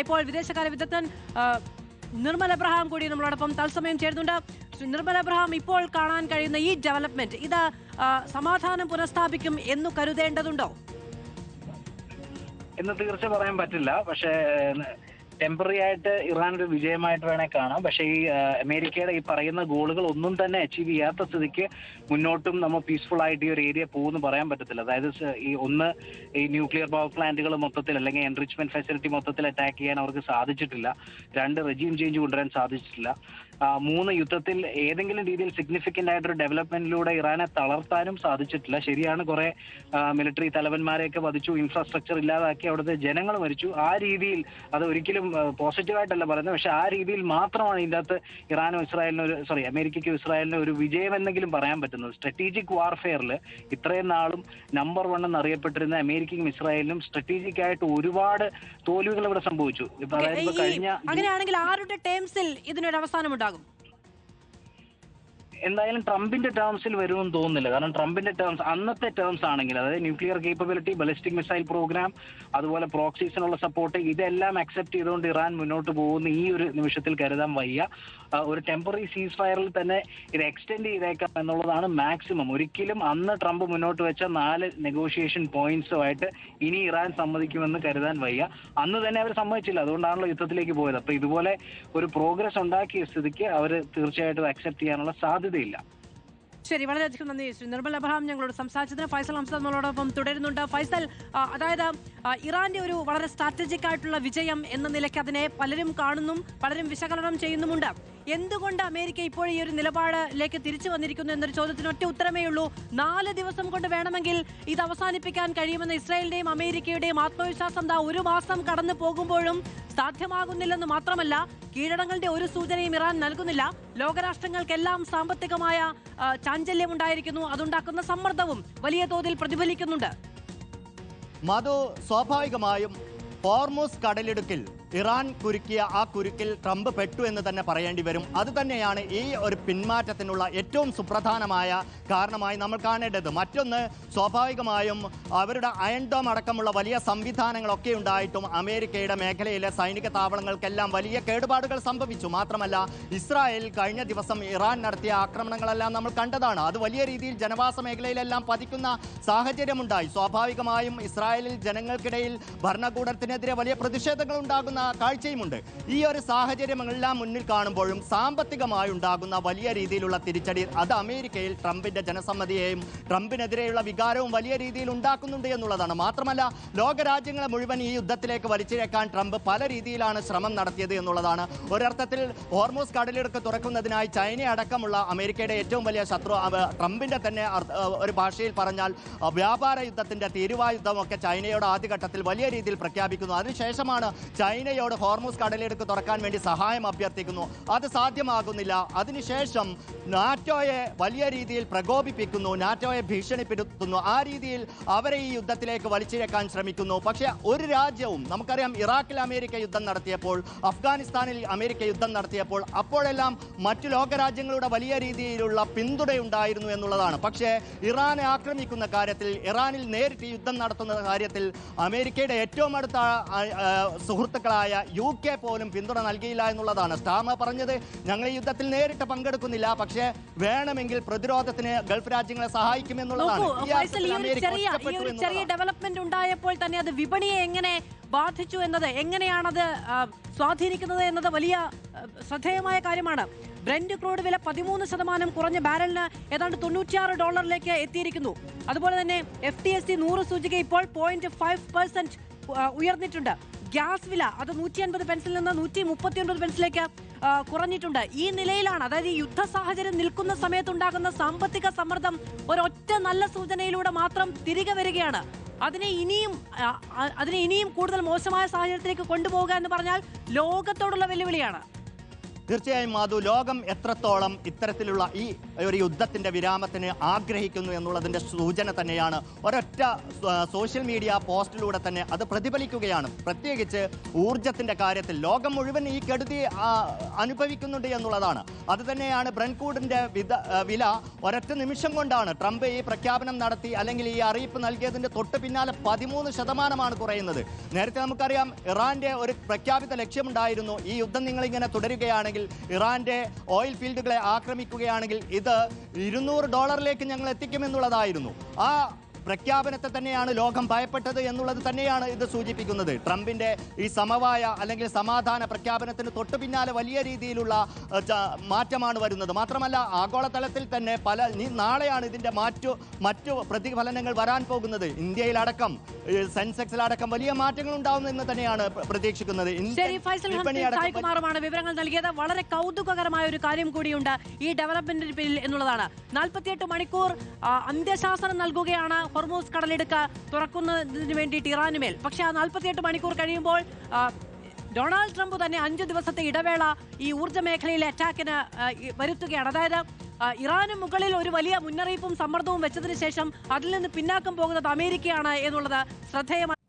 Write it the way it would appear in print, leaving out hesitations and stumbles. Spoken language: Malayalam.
ഇപ്പോൾ വിദേശകാര്യ വിദഗ്ധൻ നിർമ്മൽ എബ്രഹാം കൂടി നമ്മളോടൊപ്പം തത്സമയം ചേരുന്നുണ്ട്. നിർമ്മൽ എബ്രഹാം, ഇപ്പോൾ കാണാൻ കഴിയുന്ന ഈ ഡെവലപ്മെന്റ് ഇത് സമാധാനം പുനഃസ്ഥാപിക്കും എന്ന് കരുതേണ്ടതുണ്ടോ? എന്ന് തീർച്ച പറയാൻ പറ്റില്ല. പക്ഷേ ടെമ്പററി ആയിട്ട് ഇറാൻ ഒരു വിജയമായിട്ട് വേണേൽ കാണാം. പക്ഷേ ഈ അമേരിക്കയുടെ ഈ പറയുന്ന ഗോളുകൾ ഒന്നും തന്നെ അച്ചീവ് ചെയ്യാത്ത സ്ഥിതിക്ക് മുന്നോട്ടും നമ്മൾ പീസ്ഫുൾ ആയിട്ട് ഈ ഒരു ഏരിയ പോകുമെന്ന് പറയാൻ പറ്റത്തില്ല. അതായത് ഈ ന്യൂക്ലിയർ പവർ പ്ലാന്റുകൾ മൊത്തത്തിൽ അല്ലെങ്കിൽ എൻറിച്ച്മെന്റ് ഫെസിലിറ്റി മൊത്തത്തിൽ അറ്റാക്ക് ചെയ്യാൻ അവർക്ക് സാധിച്ചിട്ടില്ല. 2 റെജീം ചേഞ്ച് കൊണ്ടുവരാൻ സാധിച്ചിട്ടില്ല. 3 യുദ്ധത്തിൽ ഏതെങ്കിലും രീതിയിൽ സിഗ്നിഫിക്കന്റ് ആയിട്ടൊരു ഡെവലപ്മെന്റിലൂടെ ഇറാനെ തളർത്താനും സാധിച്ചിട്ടില്ല. ശരിയാണ്, കുറെ മിലിറ്ററി തലവന്മാരെയൊക്കെ വധിച്ചു, ഇൻഫ്രാസ്ട്രക്ചർ ഇല്ലാതാക്കി, അവിടുത്തെ ജനങ്ങൾ മരിച്ചു. ആ രീതിയിൽ അത് ഒരിക്കലും പോസിറ്റീവായിട്ടല്ല പറയുന്നത്, പക്ഷെ ആ രീതിയിൽ മാത്രമാണ് ഇതിൻ്റെ അകത്ത് അമേരിക്കയ്ക്കും ഇസ്രായേലിനും ഒരു വിജയം എന്നെങ്കിലും പറയാൻ പറ്റുന്നത്. സ്ട്രാറ്റജിക് വാർഫെയറിൽ ഇത്രയും നാളും നമ്പർ 1 എന്നറിയപ്പെട്ടിരുന്ന അമേരിക്കയ്ക്കും ഇസ്രായേലിനും സ്ട്രാറ്റജിക് ആയിട്ട് ഒരുപാട് തോൽവികൾ ഇവിടെ സംഭവിച്ചു. അങ്ങനെയാണെങ്കിൽ ആരുടെ ടേംസിൽ ഇതിനൊരു അവസാനമുണ്ടാകും? എന്തായാലും ട്രംപിന്റെ ടേംസിൽ വരുമെന്ന് തോന്നുന്നില്ല. കാരണം ട്രംപിന്റെ അന്നത്തെ ടേംസ് ആണെങ്കിൽ, അതായത് nuclear capability, ballistic missile program, അതുപോലെ പ്രോക്സീസിനുള്ള സപ്പോർട്ട്, ഇതെല്ലാം അക്സെപ്റ്റ് ചെയ്തുകൊണ്ട് ഇറാൻ മുന്നോട്ട് പോകുന്ന ഈ ഒരു നിമിഷത്തിൽ കരുതാൻ വയ്യ. ഒരു ടെമ്പററി സീസ് ഫയറിൽ തന്നെ ഇത് എക്സ്റ്റെൻഡ് ചെയ്തേക്കാം എന്നുള്ളതാണ് മാക്സിമം. ഒരിക്കലും അന്ന് ട്രംപ് മുന്നോട്ട് വെച്ച 4 നെഗോഷിയേഷൻ പോയിന്റ്സുമായിട്ട് ഇനി ഇറാൻ സമ്മതിക്കുമെന്ന് കരുതാൻ വയ്യ. അന്ന് തന്നെ അവർ സമ്മതിച്ചില്ല, അതുകൊണ്ടാണല്ലോ യുദ്ധത്തിലേക്ക് പോയത്. അപ്പൊ ഇതുപോലെ ഒരു പ്രോഗ്രസ് ഉണ്ടാക്കിയ സ്ഥിതിക്ക് അവർ തീർച്ചയായിട്ടും അക്സെപ്റ്റ് ചെയ്യാനുള്ള സാധ്യതയില്ല. ശരി, വളരെയധികം നന്ദി ശ്രീ നിർമ്മൽ എബ്രഹാം ഞങ്ങളോട് സംസാരിച്ചതിന്. ഫൈസൽ ഹംസ നമ്മളോടൊപ്പം തുടരുന്നുണ്ട്. ഫൈസൽ, അതായത് ഇറാന്റെ ഒരു വളരെ സ്ട്രാറ്റജിക് ആയിട്ടുള്ള വിജയം എന്ന നിലയ്ക്ക് അതിനെ പലരും കാണുന്നും പലരും വിശകലനം ചെയ്യുന്നുമുണ്ട്. എന്തുകൊണ്ട് അമേരിക്ക ഇപ്പോൾ ഈ ഒരു നിലപാടിലേക്ക് തിരിച്ചു വന്നിരിക്കുന്നു എന്നൊരു ചോദ്യത്തിന് ഒറ്റ ഉത്തരമേ ഉള്ളൂ. 4 ദിവസം കൊണ്ട് വേണമെങ്കിൽ ഇത് അവസാനിപ്പിക്കാൻ കഴിയുമെന്ന് ഇസ്രായേലിന്റെയും അമേരിക്കയുടെയും ആത്മവിശ്വാസം 1 മാസം കടന്നു പോകുമ്പോഴും സാധ്യമാകുന്നില്ലെന്ന് മാത്രമല്ല, കീഴടങ്ങളുടെ ഒരു സൂചനയും ഇറാൻ നൽകുന്നില്ല. ലോകരാഷ്ട്രങ്ങൾക്കെല്ലാം സാമ്പത്തികമായ ചാഞ്ചല്യമുണ്ടായിരിക്കുന്നു. അതുണ്ടാക്കുന്ന സമ്മർദ്ദവും വലിയ തോതിൽ പ്രതിഫലിക്കുന്നുണ്ട്. മധു, സ്വാഭാവികമായും ഹോർമുസ് കടലിടുക്കിൽ ഇറാൻ കുരുക്കിയ ആ കുരുക്കിൽ ട്രംപ് പെട്ടു എന്ന് തന്നെ പറയേണ്ടി വരും. അതുതന്നെയാണ് ഈ ഒരു പിന്മാറ്റത്തിനുള്ള ഏറ്റവും സുപ്രധാനമായ കാരണമായി നമ്മൾ കാണേണ്ടത്. മറ്റൊന്ന്, സ്വാഭാവികമായും അവരുടെ അയൺ ഡോം അടക്കമുള്ള വലിയ സംവിധാനങ്ങളൊക്കെ ഉണ്ടായിട്ടും അമേരിക്കയുടെ മേഖലയിലെ സൈനിക താവളങ്ങൾക്കെല്ലാം വലിയ കേടുപാടുകൾ സംഭവിച്ചു. മാത്രമല്ല, ഇസ്രായേൽ കഴിഞ്ഞ ദിവസം ഇറാൻ നടത്തിയ ആക്രമണങ്ങളെല്ലാം നമ്മൾ കണ്ടതാണ്. അത് വലിയ രീതിയിൽ ജനവാസ മേഖലയിലെല്ലാം പതിക്കുന്ന സാഹചര്യമുണ്ടായി. സ്വാഭാവികമായും ഇസ്രായേലിൽ ജനങ്ങൾക്കിടയിൽ ഭരണകൂടത്തിനെതിരെ വലിയ പ്രതിഷേധങ്ങൾ ഉണ്ടാകുന്ന കാഴ്ചയുമുണ്ട്. ഈ ഒരു സാഹചര്യങ്ങളെല്ലാം മുന്നിൽ കാണുമ്പോഴും സാമ്പത്തികമായി ഉണ്ടാകുന്ന വലിയ രീതിയിലുള്ള തിരിച്ചടി അത് അമേരിക്കയിൽ ട്രംപിന്റെ ജനസമ്മതിയെയും ട്രംപിനെതിരെയുള്ള വികാരവും വലിയ രീതിയിൽ ഉണ്ടാക്കുന്നുണ്ട് എന്നുള്ളതാണ്. മാത്രമല്ല, ലോകരാജ്യങ്ങളെ മുഴുവൻ ഈ യുദ്ധത്തിലേക്ക് വലിച്ചിഴക്കാൻ ട്രംപ് പല രീതിയിലാണ് ശ്രമം നടത്തിയത് എന്നുള്ളതാണ്. ഒരർത്ഥത്തിൽ ഹോർമുസ് കടലിടുക്ക് തുറക്കുന്നതിനായി ചൈന അടക്കമുള്ള അമേരിക്കയുടെ ഏറ്റവും വലിയ ശത്രു, ട്രംപിന്റെ തന്നെ ഒരു ഭാഷയിൽ പറഞ്ഞാൽ വ്യാപാര യുദ്ധത്തിന്റെ തീരുവായുദ്ധമൊക്കെ ചൈനയോട് ആദ്യഘട്ടത്തിൽ വലിയ രീതിയിൽ പ്രഖ്യാപിക്കുന്നു. അതിനുശേഷമാണ് ചൈനയോട് ഹോർമുസ് കടലിടുക്ക് തുറക്കാൻ വേണ്ടി സഹായം അഭ്യർത്ഥിക്കുന്നു. അത് സാധ്യമാകുന്നില്ല. അതിനുശേഷം നാറ്റോയെ വലിയ രീതിയിൽ പ്രകോപിപ്പിക്കുന്നു, നാറ്റോയെ ഭീഷണിപ്പെടുത്തുന്നു. ആ രീതിയിൽ അവരെ ഈ യുദ്ധത്തിലേക്ക് വലിച്ചിഴക്കാൻ ശ്രമിക്കുന്നു. പക്ഷേ ഒരു രാജ്യവും, നമുക്കറിയാം ഇറാഖിൽ അമേരിക്ക യുദ്ധം നടത്തിയപ്പോൾ, അഫ്ഗാനിസ്ഥാനിൽ അമേരിക്ക യുദ്ധം നടത്തിയപ്പോൾ അപ്പോഴെല്ലാം മറ്റു ലോകരാജ്യങ്ങളുടെ വലിയ രീതിയിലുള്ള പിന്തുണയുണ്ടായിരുന്നു എന്നുള്ളതാണ്. പക്ഷേ ഇറാനെ ആക്രമിക്കുന്ന കാര്യത്തിൽ, ഇറാനിൽ നേരിട്ട് യുദ്ധം നടത്തുന്ന കാര്യത്തിൽ അമേരിക്കയുടെ ഏറ്റവും അടുത്ത സുഹൃത്തുക്കളായ UK പോലും പിന്തുണ നൽകിയില്ല എന്നുള്ളതാണ്. സ്റ്റാർമർ പറഞ്ഞത്, ഞങ്ങൾ ഈ യുദ്ധത്തിൽ നേരിട്ട് പങ്കെടുക്കുന്നില്ല, പക്ഷേ വേണമെങ്കിൽ പ്രതിരോധത്തിന് ഗൾഫ് രാജ്യങ്ങളെ സഹായിക്കുമെന്നുള്ളതാണ്. ചെറിയ ഡെവലപ്മെന്റ് ഉണ്ടായപ്പോൾ തന്നെ അത് വിപണിയെ എങ്ങനെ ബാധിച്ചു എന്നത്, എങ്ങനെയാണത് സ്വാധീനിക്കുന്നത് എന്നത് വലിയ ശ്രദ്ധേയമായ കാര്യമാണ്. ബ്രെന്റ് ക്രൂഡ് വില 13% കുറഞ്ഞ ബാരലിന് ഏതാണ്ട് $96 എത്തിയിരിക്കുന്നു. അതുപോലെ തന്നെ FTSE 100 സൂചിക ഇപ്പോൾ 0.5% ഉയർന്നിട്ടുണ്ട്. ഗ്യാസ് വില അത് 150 പെൻസിൽ നിന്ന് 139 പെൻസിലേക്ക് കുറഞ്ഞിട്ടുണ്ട്. ഈ നിലയിലാണ്, അതായത് ഈ യുദ്ധ സാഹചര്യം നിൽക്കുന്ന സമയത്തുണ്ടാകുന്ന സാമ്പത്തിക സമ്മർദ്ദം ഒരൊറ്റ നല്ല സൂചനയിലൂടെ മാത്രം തിരികെ വരികയാണ്. അതിനെ ഇനിയും കൂടുതൽ മോശമായ സാഹചര്യത്തിലേക്ക് കൊണ്ടുപോകുക എന്ന് പറഞ്ഞാൽ ലോകത്തോടുള്ള വെല്ലുവിളിയാണ്. തീർച്ചയായും മാധു, ലോകം എത്രത്തോളം ഇത്തരത്തിലുള്ള ഈ ഒരു യുദ്ധത്തിന്റെ വിരാമത്തിന് ആഗ്രഹിക്കുന്നു എന്നുള്ളതിന്റെ സൂചന തന്നെയാണ് ഒരൊറ്റ സോഷ്യൽ മീഡിയ പോസ്റ്റിലൂടെ തന്നെ അത് പ്രതിഫലിക്കുകയാണ്. പ്രത്യേകിച്ച് ഊർജത്തിന്റെ കാര്യത്തിൽ ലോകം മുഴുവൻ ഈ കെടുതി അനുഭവിക്കുന്നുണ്ട് എന്നുള്ളതാണ്. അത് തന്നെയാണ് ബ്രൻക്രൂഡിന്റെ വില ഒരൊറ്റ നിമിഷം കൊണ്ടാണ് ട്രംപ് ഈ പ്രഖ്യാപനം നടത്തി അല്ലെങ്കിൽ ഈ അറിയിപ്പ് നൽകിയതിന്റെ തൊട്ട് പിന്നാലെ 13% കുറയുന്നത്. നേരത്തെ നമുക്കറിയാം ഇറാന്റെ ഒരു പ്രഖ്യാപിത ലക്ഷ്യമുണ്ടായിരുന്നു, ഈ യുദ്ധം നിങ്ങളിങ്ങനെ തുടരുകയാണെങ്കിൽ, ഇറാന്റെ ഓയിൽ ഫീൽഡുകളെ ആക്രമിക്കുകയാണെങ്കിൽ ഇത് $200 ഞങ്ങൾ എത്തിക്കുമെന്നുള്ളതായിരുന്നു. ആ പ്രഖ്യാപനത്തെ തന്നെയാണ് ലോകം ഭയപ്പെട്ടത് എന്നുള്ളത് തന്നെയാണ് ഇത് സൂചിപ്പിക്കുന്നത്. ട്രംപിന്റെ ഈ സമവായ അല്ലെങ്കിൽ സമാധാന പ്രഖ്യാപനത്തിന് തൊട്ടു പിന്നാലെ വലിയ രീതിയിലുള്ള മാറ്റമാണ് വരുന്നത്. മാത്രമല്ല ആഗോളതലത്തിൽ തന്നെ നാളെയാണ് ഇതിന്റെ മറ്റു പ്രതിഫലനങ്ങൾ വരാൻ പോകുന്നത്. ഇന്ത്യയിലടക്കം സെൻസെക്സിലടക്കം വലിയ മാറ്റങ്ങൾ ഉണ്ടാവുന്നു എന്ന് തന്നെയാണ് പ്രതീക്ഷിക്കുന്നത്. ാണ് വിവരങ്ങൾ നൽകിയത്. വളരെ കൗതുകകരമായ ഒരു കാര്യം കൂടിയുണ്ട് ഈ ഡെവലപ്മെന്റ് ബിൽ എന്നുള്ളതാണ്. 48 മണിക്കൂർ അന്ത്യശാസനം നൽകുകയാണ് ഹോർമൂസ് കടലിടുക്ക് തുറക്കുന്നതിന് വേണ്ടിയിട്ട് ഇറാനുമേൽ. പക്ഷേ ആ 48 മണിക്കൂർ കഴിയുമ്പോൾ ഡൊണാൾഡ് ട്രംപ് തന്നെ 5 ദിവസത്തെ ഇടവേള ഈ ഊർജ്ജ മേഖലയിലെ അറ്റാക്കിന് വരുത്തുകയാണ്. അതായത് ഇറാന് മുകളിൽ ഒരു വലിയ മുന്നറിയിപ്പും സമ്മർദ്ദവും വെച്ചതിന് ശേഷം അതിൽ നിന്ന് പിന്നാക്കം പോകുന്നത് അമേരിക്കയാണ് എന്നുള്ളത് ശ്രദ്ധേയമാണ്.